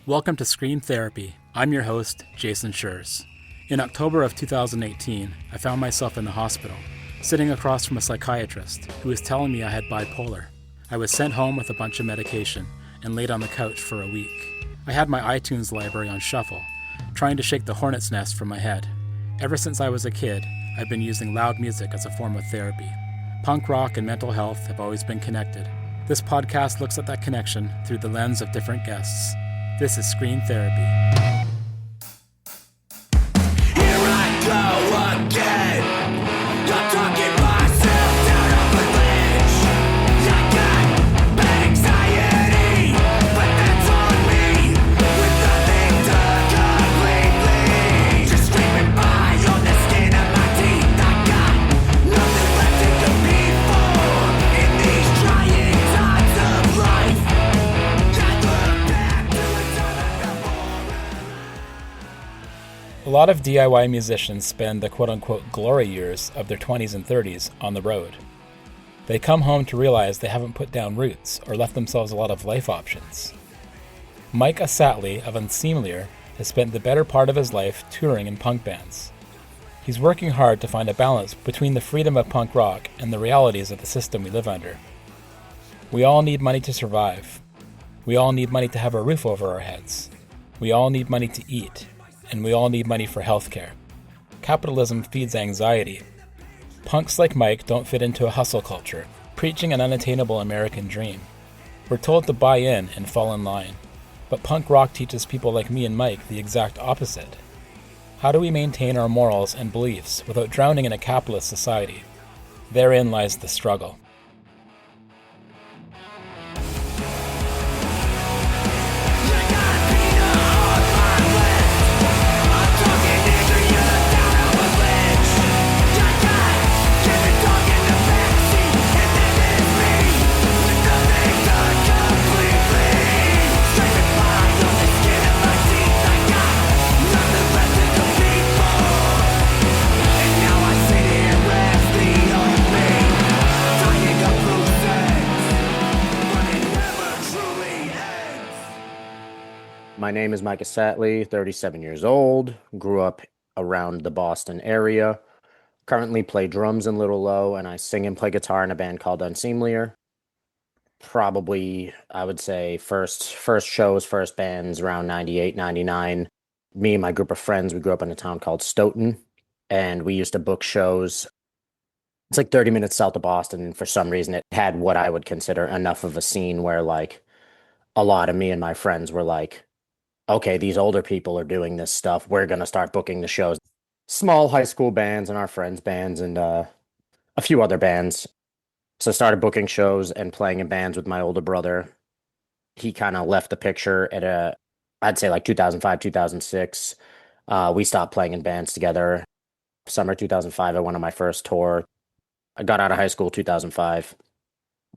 Welcome to Scream Therapy. I'm your host, Jason Schreurs. In October of 2018, I found myself in the hospital, sitting across from a psychiatrist who was telling me I had bipolar. I was sent home with a bunch of medication and laid on the couch for a week. I had my iTunes library on shuffle, trying to shake the hornet's nest from my head. Ever since I was a kid, I've been using loud music as a form of therapy. Punk rock and mental health have always been connected. This podcast looks at that connection through the lens of different guests. This is Scream Therapy. Here I go again. I'm talking myself down off a ledge. I got anxiety, but that's on me. With nothing to completely. Just screaming by on the skin of my teeth. I got nothing left to compete for in these trying times of life. I look back to a time before. A lot of DIY musicians spend the quote-unquote glory years of their 20s and 30s on the road. They come home to realize they haven't put down roots or left themselves a lot of life options. Mike Assatly of Unseemlier has spent the better part of his life touring in punk bands. He's working hard to find a balance between the freedom of punk rock and the realities of the system we live under. We all need money to survive. We all need money to have a roof over our heads. We all need money to eat. And we all need money for healthcare. Capitalism feeds anxiety. Punks like Mike don't fit into a hustle culture, preaching an unattainable American dream. We're told to buy in and fall in line. But punk rock teaches people like me and Mike the exact opposite. How do we maintain our morals and beliefs without drowning in a capitalist society? Therein lies the struggle. My name is Mike Assatly, 37 years old, grew up around the Boston area, currently play drums in Little Low, and I sing and play guitar in a band called Unseemlier. Probably, I would say, first shows, first bands around 98, 99. Me and my group of friends, we grew up in a town called Stoughton, and we used to book shows. It's like 30 minutes south of Boston, and for some reason it had what I would consider enough of a scene where, like, a lot of me and my friends were like, okay, these older people are doing this stuff. We're going to start booking the shows. Small high school bands and our friends' bands and a few other bands. So I started booking shows and playing in bands with my older brother. He kind of left the picture at I'd say like 2005, 2006. We stopped playing in bands together. Summer 2005, I went on my first tour. I got out of high school 2005.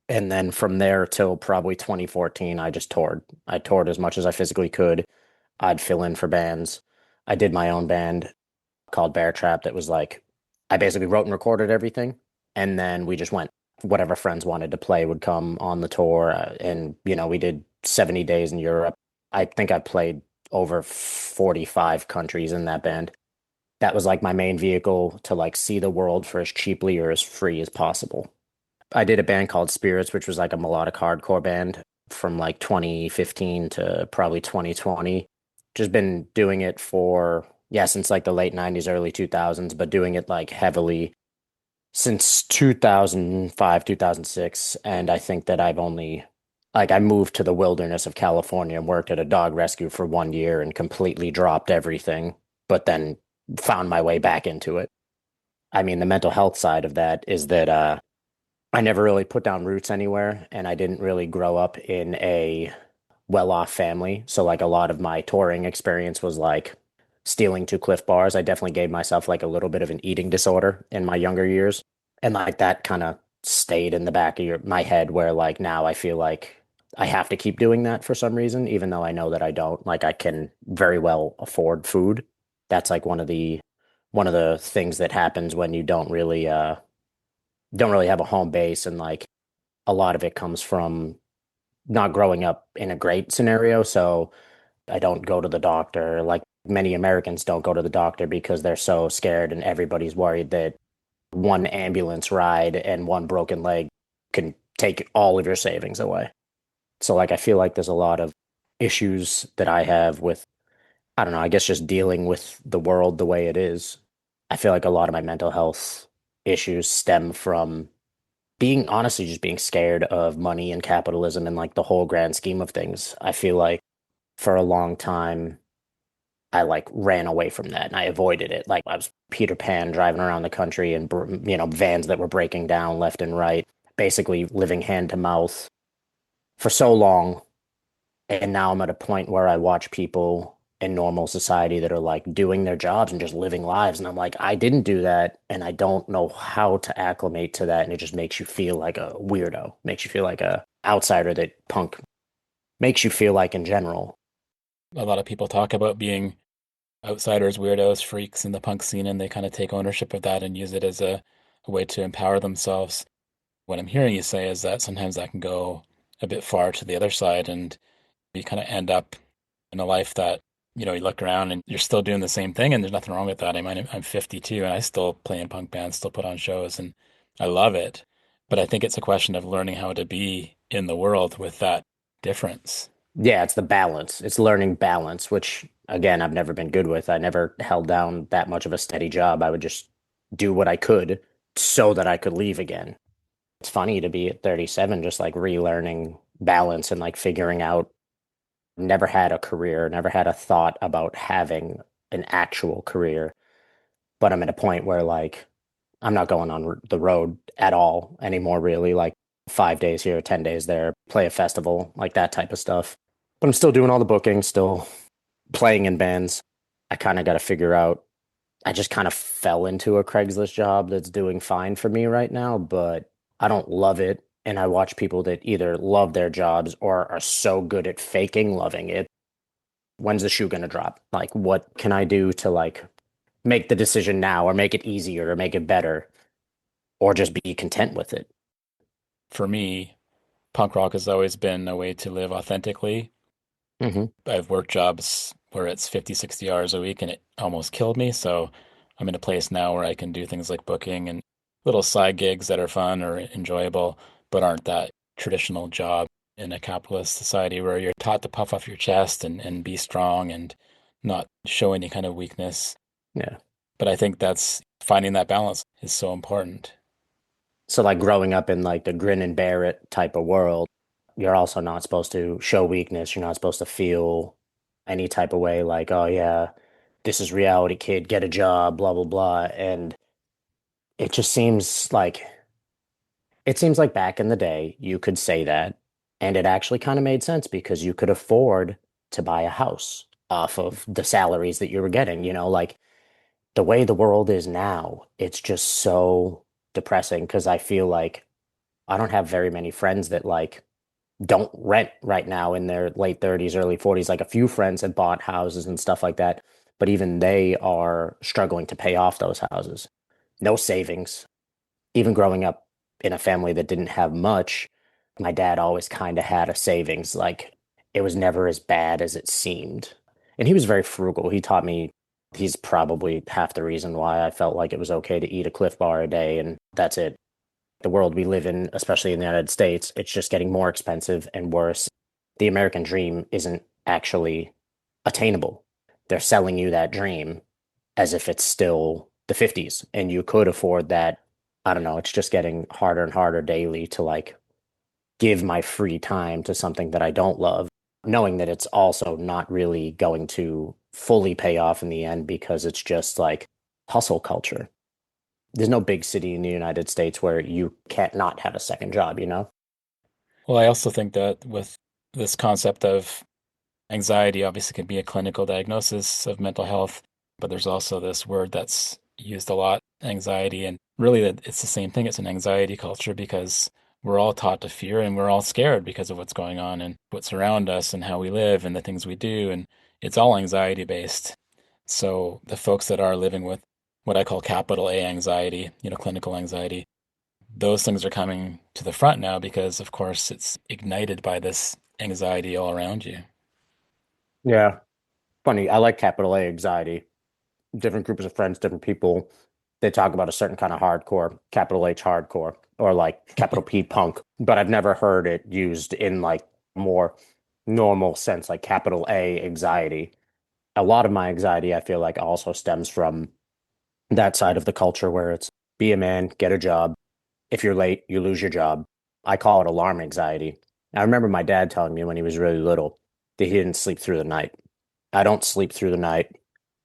And then from there till probably 2014, I just toured. I toured as much as I physically could. I'd fill in for bands. I did my own band called BearTrap that was like, I basically wrote and recorded everything. And then we just went, whatever friends wanted to play would come on the tour. And, we did 70 days in Europe. I think I played over 45 countries in that band. That was like my main vehicle to like see the world for as cheaply or as free as possible. I did a band called Spirits, which was like a melodic hardcore band from like 2015 to probably 2020. Just been doing it since like the late 90s, early 2000s, but doing it like heavily since 2005, 2006. And I think that I moved to the wilderness of California and worked at a dog rescue for 1 year and completely dropped everything, but then found my way back into it. I mean, the mental health side of that is that, I never really put down roots anywhere, and I didn't really grow up in a well-off family. So like a lot of my touring experience was like stealing to Cliff Bars. I definitely gave myself like a little bit of an eating disorder in my younger years. And like that kind of stayed in the back of my head where like now I feel like I have to keep doing that for some reason, even though I know that I don't. Like I can very well afford food. That's like one of the things that happens when you don't really have a home base, and like a lot of it comes from not growing up in a great scenario. So I don't go to the doctor. Like many Americans don't go to the doctor because they're so scared and everybody's worried that one ambulance ride and one broken leg can take all of your savings away. So like I feel like there's a lot of issues that I have with, I don't know, I guess just dealing with the world the way it is. I feel like a lot of my mental health issues stem from being honestly just being scared of money and capitalism and like the whole grand scheme of things. I feel like for a long time I like ran away from that and I avoided it. Like I was Peter Pan driving around the country and vans that were breaking down left and right, basically living hand to mouth for so long. And now I'm at a point where I watch people in normal society that are like doing their jobs and just living lives. And I'm like, I didn't do that. And I don't know how to acclimate to that. And it just makes you feel like a weirdo, makes you feel like a outsider that punk makes you feel like in general. A lot of people talk about being outsiders, weirdos, freaks in the punk scene, and they kind of take ownership of that and use it as a way to empower themselves. What I'm hearing you say is that sometimes that can go a bit far to the other side, and you kind of end up in a life that, you look around and you're still doing the same thing, and there's nothing wrong with that. I mean, I'm 52 and I still play in punk bands, still put on shows, and I love it. But I think it's a question of learning how to be in the world with that difference. Yeah, it's the balance. It's learning balance, which again, I've never been good with. I never held down that much of a steady job. I would just do what I could so that I could leave again. It's funny to be at 37, just like relearning balance and like figuring out. Never had a career, never had a thought about having an actual career. But I'm at a point where like I'm not going on the road at all anymore, really. Like 5 days here, 10 days there, play a festival, like that type of stuff. But I'm still doing all the booking, still playing in bands. I kind of got to figure out. I just kind of fell into a Craigslist job that's doing fine for me right now, but I don't love it. And I watch people that either love their jobs or are so good at faking loving it. When's the shoe going to drop? Like, what can I do to like make the decision now or make it easier or make it better or just be content with it? For me, punk rock has always been a way to live authentically. Hmm. I've worked jobs where it's 50, 60 hours a week and it almost killed me. So I'm in a place now where I can do things like booking and little side gigs that are fun or enjoyable, but aren't that traditional job in a capitalist society where you're taught to puff off your chest and be strong and not show any kind of weakness. Yeah. But I think that's finding that balance is so important. So, like, growing up in like the grin and bear it type of world, you're also not supposed to show weakness. You're not supposed to feel any type of way like, oh, yeah, this is reality, kid, get a job, blah, blah, blah. And it just seems like back in the day, you could say that, and it actually kind of made sense because you could afford to buy a house off of the salaries that you were getting. Like the way the world is now, it's just so depressing because I feel like I don't have very many friends that like don't rent right now in their late 30s, early 40s. Like a few friends have bought houses and stuff like that, but even they are struggling to pay off those houses. No savings, even growing up in a family that didn't have much, my dad always kind of had a savings. Like it was never as bad as it seemed. And he was very frugal. He taught me, he's probably half the reason why I felt like it was okay to eat a Cliff Bar a day and that's it. The world we live in, especially in the United States, it's just getting more expensive and worse. The American dream isn't actually attainable. They're selling you that dream as if it's still the 50s and you could afford that. I don't know, it's just getting harder and harder daily to like give my free time to something that I don't love, knowing that it's also not really going to fully pay off in the end because it's just like hustle culture. There's no big city in the United States where you can't not have a second job? Well, I also think that with this concept of anxiety, obviously can be a clinical diagnosis of mental health, but there's also this word that's used a lot, anxiety, and really it's the same thing. It's an anxiety culture because we're all taught to fear and we're all scared because of what's going on and what's around us and how we live and the things we do, and it's all anxiety based. So the folks that are living with what I call capital A anxiety, clinical anxiety, those things are coming to the front now because, of course, it's ignited by this anxiety all around you. Yeah. Funny. I like capital A anxiety. Different groups of friends, different people, they talk about a certain kind of hardcore, capital H hardcore, or like capital P punk, but I've never heard it used in like more normal sense, like capital A anxiety. A lot of my anxiety, I feel like, also stems from that side of the culture where it's be a man, get a job. If you're late, you lose your job. I call it alarm anxiety. I remember my dad telling me when he was really little that he didn't sleep through the night. I don't sleep through the night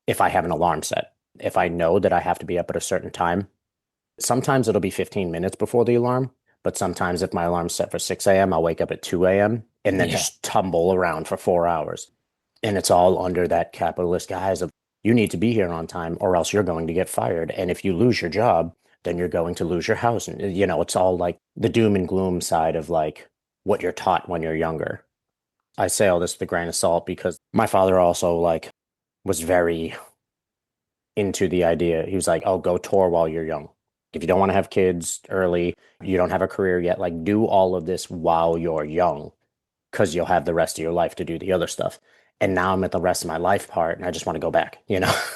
if I have an alarm set. If I know that I have to be up at a certain time, sometimes it'll be 15 minutes before the alarm, but sometimes if my alarm's set for 6 a.m., I'll wake up at 2 a.m. and then Yeah. just tumble around for 4 hours. And it's all under that capitalist guise of you need to be here on time or else you're going to get fired. And if you lose your job, then you're going to lose your house. And, it's all like the doom and gloom side of like what you're taught when you're younger. I say all this with a grain of salt because my father also like was very into the idea. He was like, "Oh, go tour while you're young. If you don't want to have kids early, you don't have a career yet, like do all of this while you're young because you'll have the rest of your life to do the other stuff." And now I'm at the rest of my life part and I just want to go back,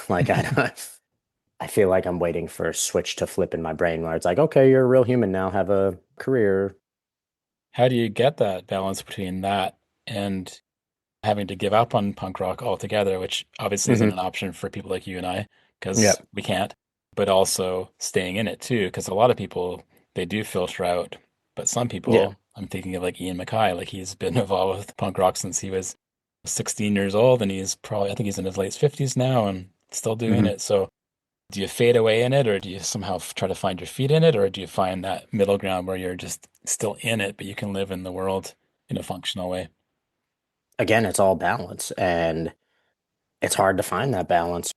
Like I feel like I'm waiting for a switch to flip in my brain where it's like, "Okay, you're a real human now, have a career." How do you get that balance between that and having to give up on punk rock altogether, which obviously isn't Hmm. an option for people like you and I, because Yep. we can't, but also staying in it too, because a lot of people, they do filter out, but some Yeah. people, I'm thinking of like Ian MacKaye, like he's been involved with punk rock since he was 16 years old, and he's probably, I think he's in his late 50s now and still doing Hmm. it. So do you fade away in it, or do you somehow try to find your feet in it, or do you find that middle ground where you're just still in it, but you can live in the world in a functional way? Again, it's all balance and it's hard to find that balance.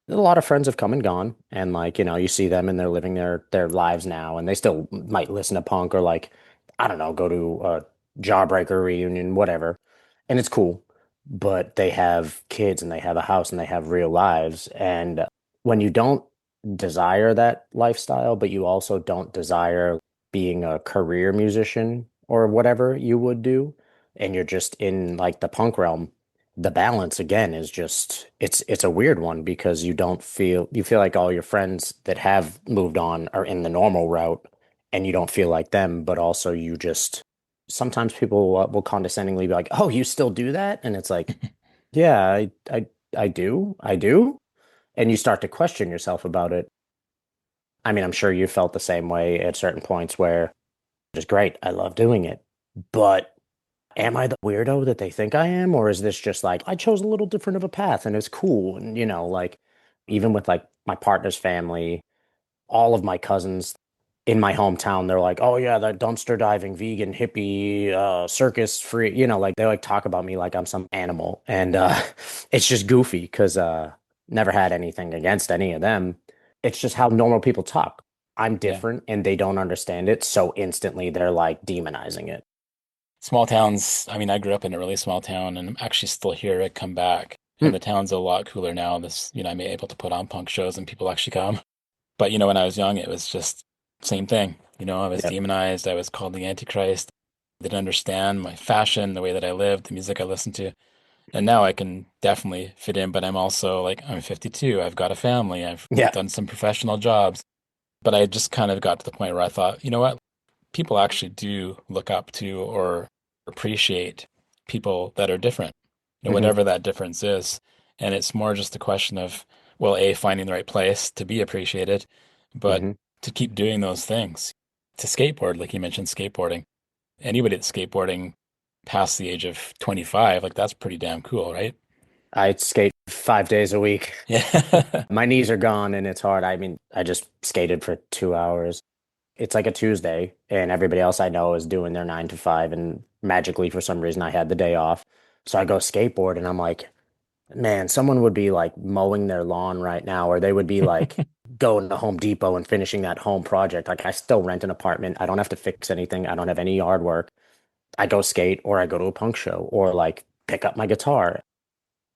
A lot of friends have come and gone, and like, you see them and they're living their lives now, and they still might listen to punk or like, I don't know, go to a Jawbreaker reunion, whatever. And it's cool. But they have kids and they have a house and they have real lives. And when you don't desire that lifestyle, but you also don't desire being a career musician or whatever you would do, and you're just in like the punk realm, the balance again is just it's a weird one because you feel like all your friends that have moved on are in the normal route and you don't feel like them, but also you just sometimes people will condescendingly be like, "Oh, you still do that?" And it's like, "Yeah, I do," and you start to question yourself about it. I mean, I'm sure you felt the same way at certain points where it's great, I love doing it, but am I the weirdo that they think I am? Or is this just like I chose a little different of a path and it's cool? And like even with like my partner's family, all of my cousins in my hometown, they're like, "Oh yeah, that dumpster diving, vegan, hippie, circus free," like they like talk about me like I'm some animal. And it's just goofy because never had anything against any of them. It's just how normal people talk. I'm Yeah. different and they don't understand it, so instantly they're like demonizing it. Small towns, I mean, I grew up in a really small town and I'm actually still here. I come back and Hmm. the town's a lot cooler now. I'm able to put on punk shows and people actually come. But, when I was young, it was just same thing. I was Yep. demonized. I was called the Antichrist. Didn't understand my fashion, the way that I lived, the music I listened to. And now I can definitely fit in, but I'm 52. I've got a family. I've Yeah. done some professional jobs. But I just kind of got to the point where I thought, you know what? People actually do look up to or appreciate people that are different, Hmm. whatever that difference is. And it's more just a question of, well, A, finding the right place to be appreciated, but Hmm. to keep doing those things. To skateboard, like you mentioned, skateboarding. Anybody that's skateboarding past the age of 25, like that's pretty damn cool, right? I skate 5 days a week. Yeah. My knees are gone and it's hard. I mean, I just skated for 2 hours. It's like a Tuesday, and everybody else I know is doing their 9 to 5. And magically, for some reason, I had the day off. So I go skateboard, and I'm like, man, someone would be like mowing their lawn right now, or they would be like going to Home Depot and finishing that home project. Like, I still rent an apartment. I don't have to fix anything. I don't have any yard work. I go skate, or I go to a punk show, or like pick up my guitar.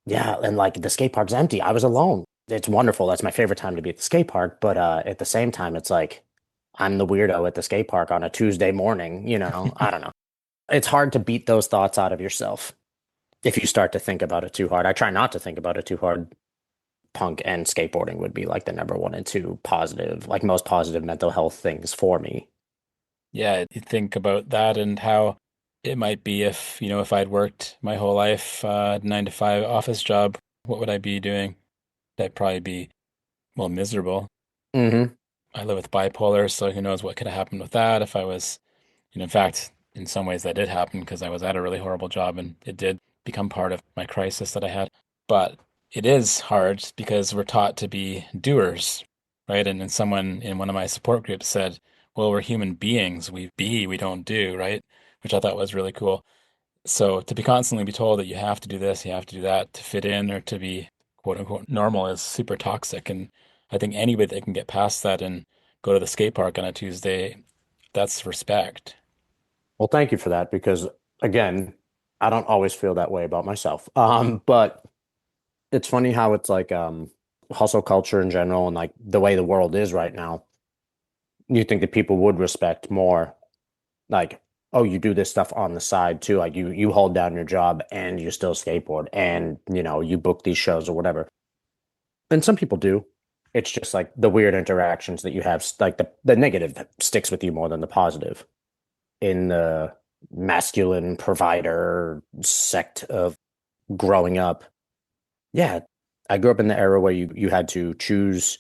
Yeah, and like the skate park's empty. I was alone. It's wonderful. That's my favorite time to be at the skate park. But at the same time, it's like I'm the weirdo at the skate park on a Tuesday morning, I don't know. It's hard to beat those thoughts out of yourself. If you start to think about it too hard, I try not to think about it too hard. Punk and skateboarding would be like the number one and two positive, like most positive mental health things for me. Yeah, you think about that and how it might be if, if I'd worked my whole life, 9 to 5 office job, what would I be doing? I'd probably be, well, miserable. Hmm. I live with bipolar, so who knows what could have happened with that if I was, in fact, in some ways that did happen because I was at a really horrible job and it did become part of my crisis that I had. But it is hard because we're taught to be doers, right? And then someone in one of my support groups said, well, we're human beings. We be, we don't do, right? Which I thought was really cool. So to be constantly be told that you have to do this, you have to do that to fit in or to be quote unquote normal is super toxic. And I think anybody that can get past that and go to the skate park on a Tuesday, that's respect. Well, thank you for that because again, I don't always feel that way about myself. But it's funny how it's like hustle culture in general and like the way the world is right now. You think that people would respect more like, oh, you do this stuff on the side too. Like you hold down your job and you still skateboard and you book these shows or whatever. And some people do. It's just like the weird interactions that you have, like the negative that sticks with you more than the positive in the masculine provider sect of growing up. Yeah, I grew up in the era where you had to choose,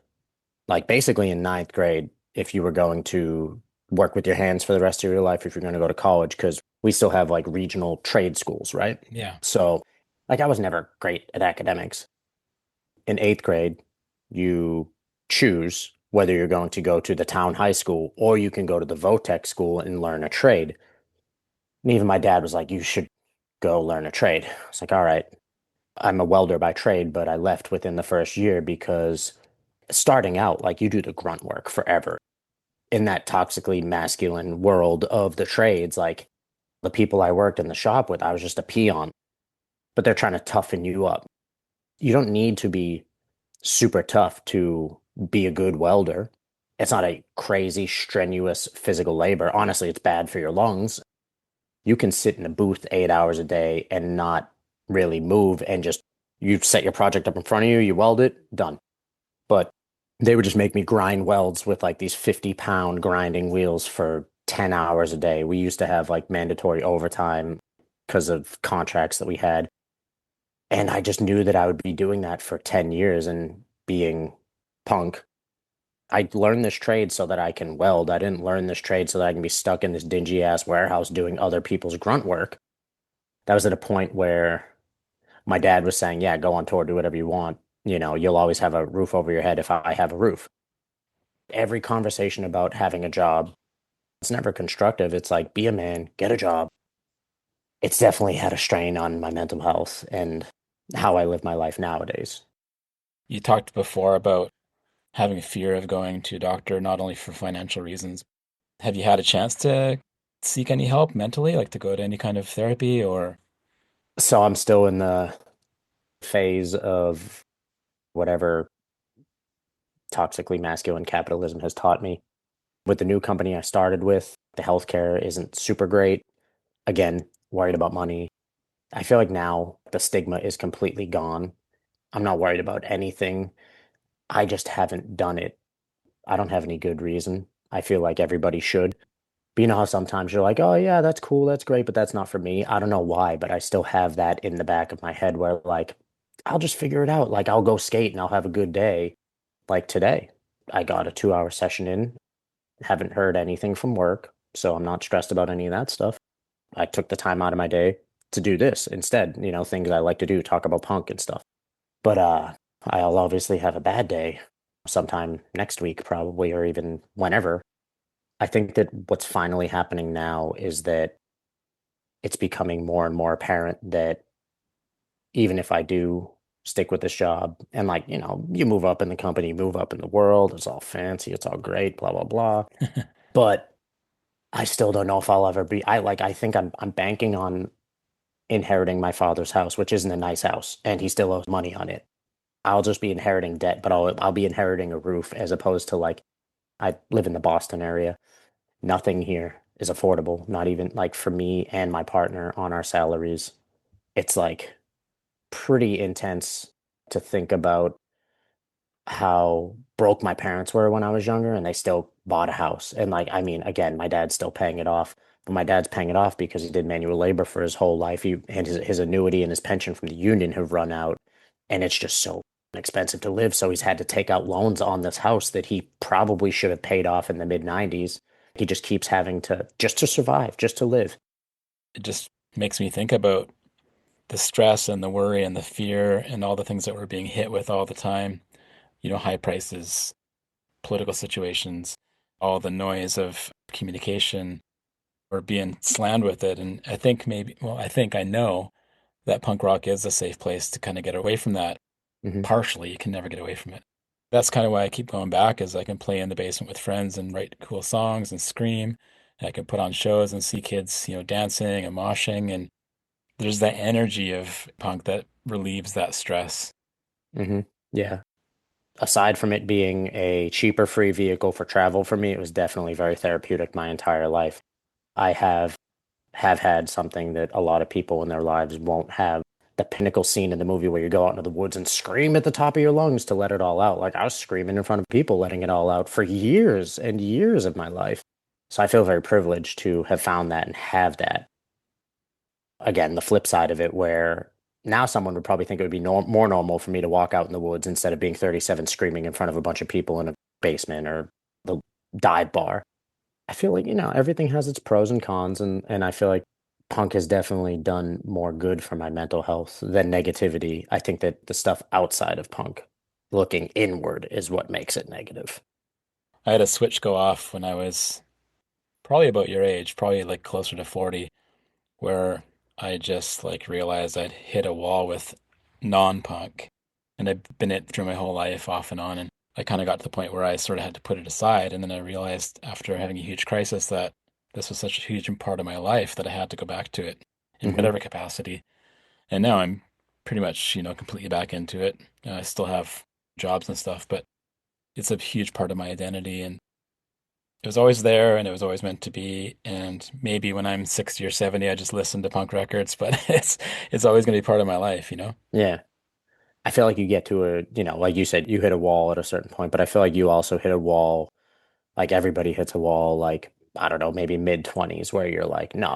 like basically in ninth grade, if you were going to work with your hands for the rest of your life, if you're going to go to college, because we still have like regional trade schools, right? Yeah. So, like, I was never great at academics. In eighth grade, you choose whether you're going to go to the town high school or you can go to the VOTEC school and learn a trade. And even my dad was like, you should go learn a trade. I was like, all right. I'm a welder by trade, but I left within the first year because starting out, like you do the grunt work forever in that toxically masculine world of the trades. Like the people I worked in the shop with, I was just a peon, but they're trying to toughen you up. You don't need to be super tough to be a good welder. It's not a crazy, strenuous physical labor. Honestly, it's bad for your lungs. You can sit in a booth 8 hours a day and not really move and just you set your project up in front of you, you weld it, done. But they would just make me grind welds with like these 50-pound grinding wheels for 10 hours a day. We used to have like mandatory overtime because of contracts that we had. And I just knew that I would be doing that for 10 years and being punk. I learned this trade so that I can weld. I didn't learn this trade so that I can be stuck in this dingy ass warehouse doing other people's grunt work. That was at a point where my dad was saying, yeah, go on tour, do whatever you want. You'll always have a roof over your head if I have a roof. Every conversation about having a job, it's never constructive. It's like, be a man, get a job. It's definitely had a strain on my mental health and how I live my life nowadays. You talked before about having a fear of going to a doctor, not only for financial reasons. Have you had a chance to seek any help mentally, like to go to any kind of therapy or? So I'm still in the phase of whatever toxically masculine capitalism has taught me. With the new company I started with, the healthcare isn't super great. Again, worried about money. I feel like now the stigma is completely gone. I'm not worried about anything. I just haven't done it. I don't have any good reason. I feel like everybody should. But you know how sometimes you're like, oh, yeah, that's cool, that's great, but that's not for me. I don't know why, but I still have that in the back of my head where, like, I'll just figure it out. Like, I'll go skate and I'll have a good day. Like today, I got a 2 hour session in, haven't heard anything from work, so I'm not stressed about any of that stuff. I took the time out of my day to do this instead, things I like to do, talk about punk and stuff. But I'll obviously have a bad day sometime next week, probably, or even whenever. I think that what's finally happening now is that it's becoming more and more apparent that even if I do stick with this job and like, you move up in the company, move up in the world, it's all fancy, it's all great, blah, blah, blah. But I still don't know if I'll ever be. I think I'm banking on inheriting my father's house, which isn't a nice house, and he still owes money on it. I'll just be inheriting debt, but I'll be inheriting a roof as opposed to like I live in the Boston area. Nothing here is affordable, not even like for me and my partner on our salaries. it's like pretty intense to think about how broke my parents were when I was younger and they still bought a house. And like, I mean, again, my dad's still paying it off, but my dad's paying it off because he did manual labor for his whole life. And his annuity and his pension from the union have run out, and it's just so expensive to live. So he's had to take out loans on this house that he probably should have paid off in the mid 90s. He just keeps having to, just to survive, just to live. It just makes me think about the stress and the worry and the fear and all the things that we're being hit with all the time. High prices, political situations, all the noise of communication. We're being slammed with it. And I think I know that punk rock is a safe place to kind of get away from that. Hmm. Partially, you can never get away from it. That's kind of why I keep going back, is I can play in the basement with friends and write cool songs and scream. And I can put on shows and see kids, dancing and moshing. And there's that energy of punk that relieves that stress. Hmm. Yeah. Aside from it being a cheaper free vehicle for travel for me, it was definitely very therapeutic my entire life. I have had something that a lot of people in their lives won't have. The pinnacle scene in the movie where you go out into the woods and scream at the top of your lungs to let it all out. Like I was screaming in front of people, letting it all out for years and years of my life. So I feel very privileged to have found that and have that. Again, the flip side of it, where now someone would probably think it would be more normal for me to walk out in the woods instead of being 37 screaming in front of a bunch of people in a basement or the dive bar. I feel like, everything has its pros and cons, and I feel like punk has definitely done more good for my mental health than negativity. I think that the stuff outside of punk, looking inward, is what makes it negative. I had a switch go off when I was probably about your age, probably like closer to 40, where I just like realized I'd hit a wall with non-punk. And I've been it through my whole life off and on. And I kind of got to the point where I sort of had to put it aside. And then I realized after having a huge crisis that this was such a huge part of my life that I had to go back to it in Hmm. whatever capacity. And now I'm pretty much, completely back into it. I still have jobs and stuff, but it's a huge part of my identity. And it was always there and it was always meant to be. And maybe when I'm 60 or 70, I just listen to punk records, but it's always going to be part of my life. Yeah. I feel like you get to like you said, you hit a wall at a certain point, but I feel like you also hit a wall, like everybody hits a wall, like, I don't know, maybe mid 20s, where you're like, no,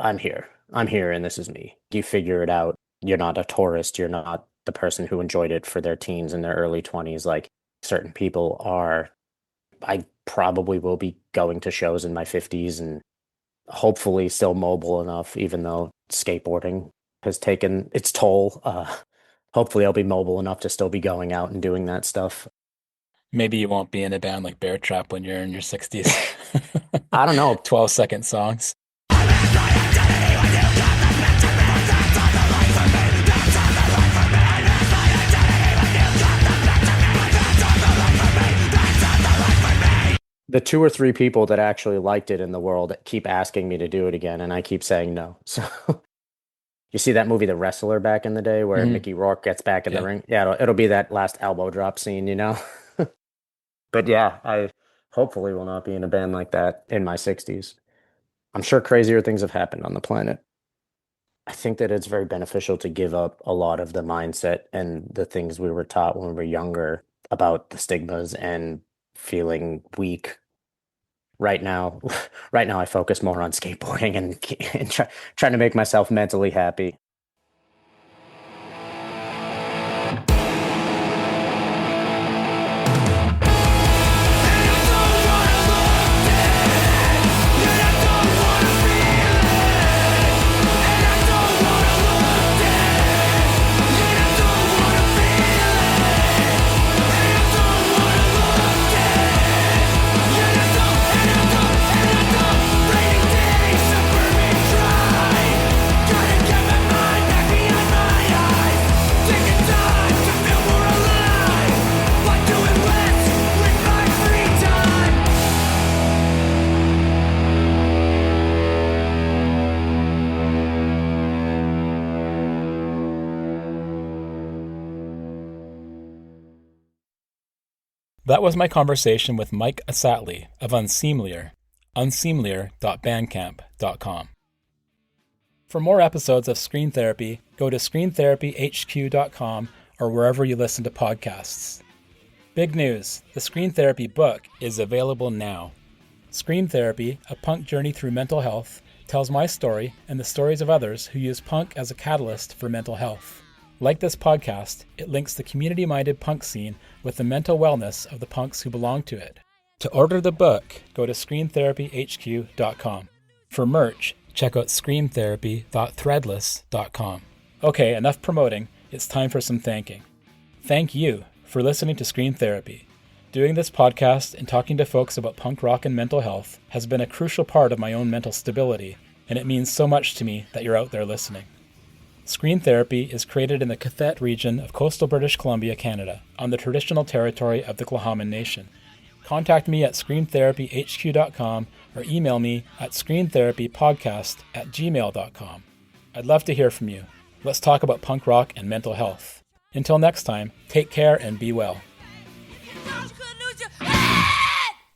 I'm here. I'm here and this is me. You figure it out. You're not a tourist. You're not the person who enjoyed it for their teens and their early 20s. Like certain people are. I probably will be going to shows in my 50s and hopefully still mobile enough, even though skateboarding has taken its toll. Hopefully, I'll be mobile enough to still be going out and doing that stuff. Maybe you won't be in a band like BearTrap when you're in your 60s. I don't know. 12-second songs. The two or three people that actually liked it in the world keep asking me to do it again, and I keep saying no. So you see that movie, The Wrestler, back in the day, where Hmm. Mickey Rourke gets back in the Yeah. ring? Yeah, it'll be that last elbow drop scene. But yeah, I hopefully will not be in a band like that in my 60s. I'm sure crazier things have happened on the planet. I think that it's very beneficial to give up a lot of the mindset and the things we were taught when we were younger about the stigmas and feeling weak. Right now, right now I focus more on skateboarding and trying to make myself mentally happy. That was my conversation with Mike Assatly of Unseemlier, unseemlier.bandcamp.com. For more episodes of Screen Therapy, go to screentherapyhq.com or wherever you listen to podcasts. Big news, the Screen Therapy book is available now. Screen Therapy, A Punk Journey Through Mental Health, tells my story and the stories of others who use punk as a catalyst for mental health. Like this podcast, it links the community-minded punk scene with the mental wellness of the punks who belong to it. To order the book, go to screentherapyhq.com. For merch, check out screamtherapy.threadless.com. Okay, enough promoting. It's time for some thanking. Thank you for listening to Screen Therapy. Doing this podcast and talking to folks about punk rock and mental health has been a crucial part of my own mental stability, and it means so much to me that you're out there listening. Screen Therapy is created in the Cathet region of coastal British Columbia, Canada, on the traditional territory of the Tla'amin Nation. Contact me at screentherapyhq.com or email me at screentherapypodcast@gmail.com. I'd love to hear from you. Let's talk about punk rock and mental health. Until next time, take care and be well.